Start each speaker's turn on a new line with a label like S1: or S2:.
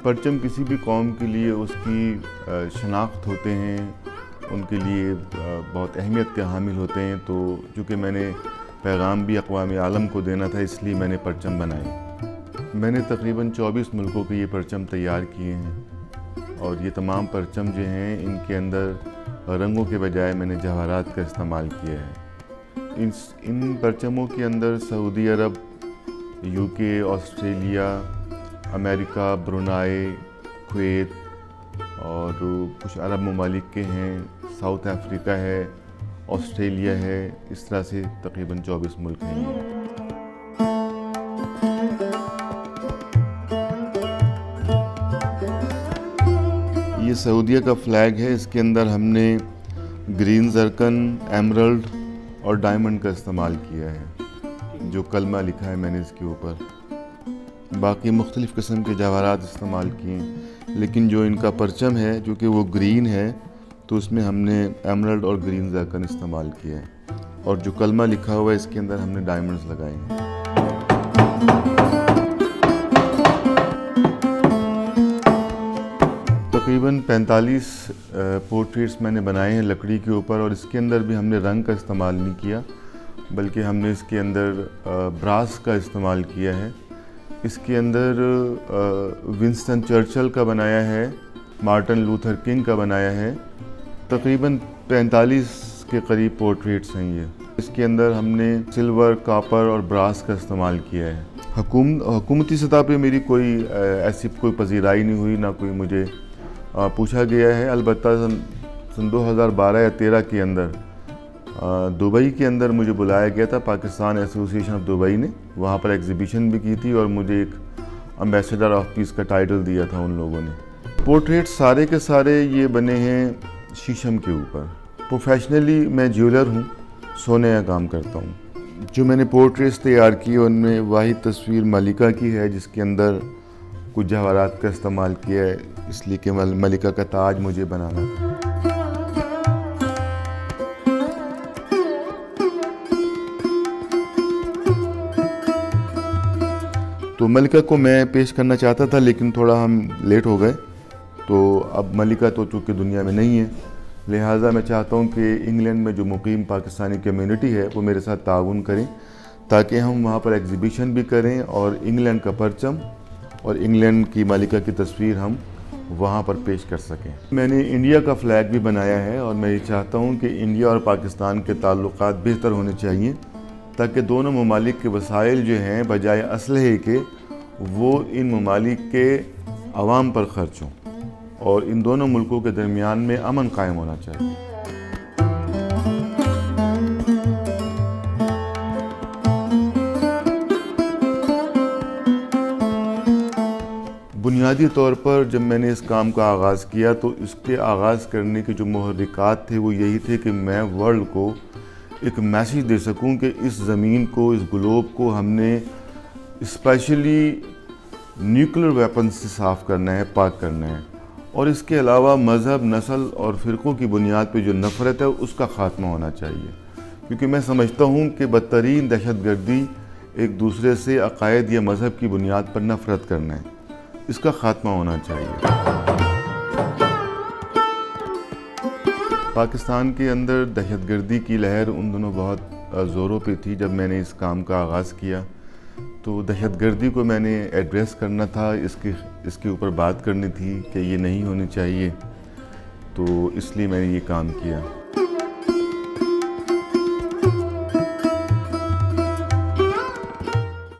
S1: परचम किसी भी कौम के लिए उसकी शनाख्त होते हैं, उनके लिए बहुत अहमियत के हामिल होते हैं। तो चूँकि मैंने पैगाम भी अक़वाम आलम को देना था, इसलिए मैंने परचम बनाए। मैंने तकरीबन 24 मुल्कों के ये परचम तैयार किए हैं और ये तमाम परचम जो हैं इनके अंदर रंगों के बजाय मैंने जवाहरात का इस्तेमाल किया है। इन परचमों के अंदर Saudi Arab, UK, Australia, America, Brunei, Kuwait और कुछ अरब ममालिक के हैं, साउथ अफ्रीका है, ऑस्ट्रेलिया है, इस तरह से तकरीबन 24 मुल्क हैं। ये सऊदीया का फ्लैग है। इसके अंदर हमने ग्रीन जरकन, एमरल्ड और डायमंड का इस्तेमाल किया है। जो कलमा लिखा है मैंने इसके ऊपर, बाकी मुख्तलिफ़ किस्म के जवाहरात इस्तेमाल किए हैं। लेकिन जो इनका परचम है जो कि वो ग्रीन है, तो उसमें हमने एमरल्ड और ग्रीन जरकन इस्तेमाल किया है। और जो कलमा लिखा हुआ है इसके अंदर हमने डायमंड्स लगाए हैं। तकरीबन 45 पोर्ट्रेट्स मैंने बनाए हैं लकड़ी के ऊपर, और इसके अंदर भी हमने रंग का इस्तेमाल नहीं किया, बल्कि हमने इसके अंदर ब्रास का इस्तेमाल किया है। इसके अंदर विंस्टन चर्चिल का बनाया है, मार्टिन लूथर किंग का बनाया है। तकरीबन 45 के करीब पोर्ट्रेट्स हैं ये। इसके अंदर हमने सिल्वर, कॉपर और ब्रास का इस्तेमाल किया है। हुकूमती सतह पे मेरी कोई ऐसी कोई पजीराई नहीं हुई, ना कोई मुझे पूछा गया है। अलबत्ता सन 2012 या 13 के अंदर दुबई के अंदर मुझे बुलाया गया था, पाकिस्तान एसोसिएशन ऑफ दुबई ने। वहाँ पर एग्जीबिशन भी की थी और मुझे एक एम्बेसडर ऑफ पीस का टाइटल दिया था उन लोगों ने। पोर्ट्रेट सारे के सारे ये बने हैं शीशम के ऊपर। प्रोफेशनली मैं ज्वेलर हूँ, सोने का काम करता हूँ। जो मैंने पोर्ट्रेट्स तैयार किए उनमें वाहिद तस्वीर मलिका की है, जिसके अंदर कुछ जवाहरात का इस्तेमाल किया है, इसलिए कि मलिका का ताज मुझे बनाना था। तो मलिका को मैं पेश करना चाहता था, लेकिन थोड़ा हम लेट हो गए। तो अब मलिका तो चूँकि दुनिया में नहीं है, लिहाजा मैं चाहता हूँ कि इंग्लैंड में जो मुकीम पाकिस्तानी कम्युनिटी है वो मेरे साथ ताउन करें, ताकि हम वहाँ पर एग्जीबिशन भी करें और इंग्लैंड का परचम और इंग्लैंड की मलिका की तस्वीर हम वहाँ पर पेश कर सकें। मैंने इंडिया का फ़्लैग भी बनाया है और मैं ये चाहता हूँ कि इंडिया और पाकिस्तान के ताल्लुकात बेहतर होने चाहिए, ताकि दोनों ममालिक के वसाइल जो हैं बजाय असलहे के वो इन ममालिक के अवाम पर ख़र्च हों और इन दोनों मुल्कों के दरमियान में अमन कायम होना चाहिए। बुनियादी तौर पर जब मैंने इस काम का आगाज़ किया तो इसके आगाज़ करने के जो मुहर्रिकात थे वो यही थे कि मैं वर्ल्ड को एक मैसेज दे सकूं कि इस ज़मीन को, इस ग्लोब को हमने स्पेशली न्यूक्लियर वेपन से साफ़ करना है, पाक करना है। और इसके अलावा मज़हब, नस्ल और फ़िरक़ों की बुनियाद पे जो नफ़रत है उसका ख़ात्मा होना चाहिए, क्योंकि मैं समझता हूँ कि बदतरीन दहशतगर्दी एक दूसरे से अक़ायद या मज़हब की बुनियाद पर नफ़रत करना है, इसका ख़ात्मा होना चाहिए। पाकिस्तान के अंदर दहशतगर्दी की लहर उन दिनों बहुत ज़ोरों पे थी। जब मैंने इस काम का आगाज़ किया तो दहशतगर्दी को मैंने एड्रेस करना था, इसके ऊपर बात करनी थी कि ये नहीं होनी चाहिए, तो इसलिए मैंने ये काम किया।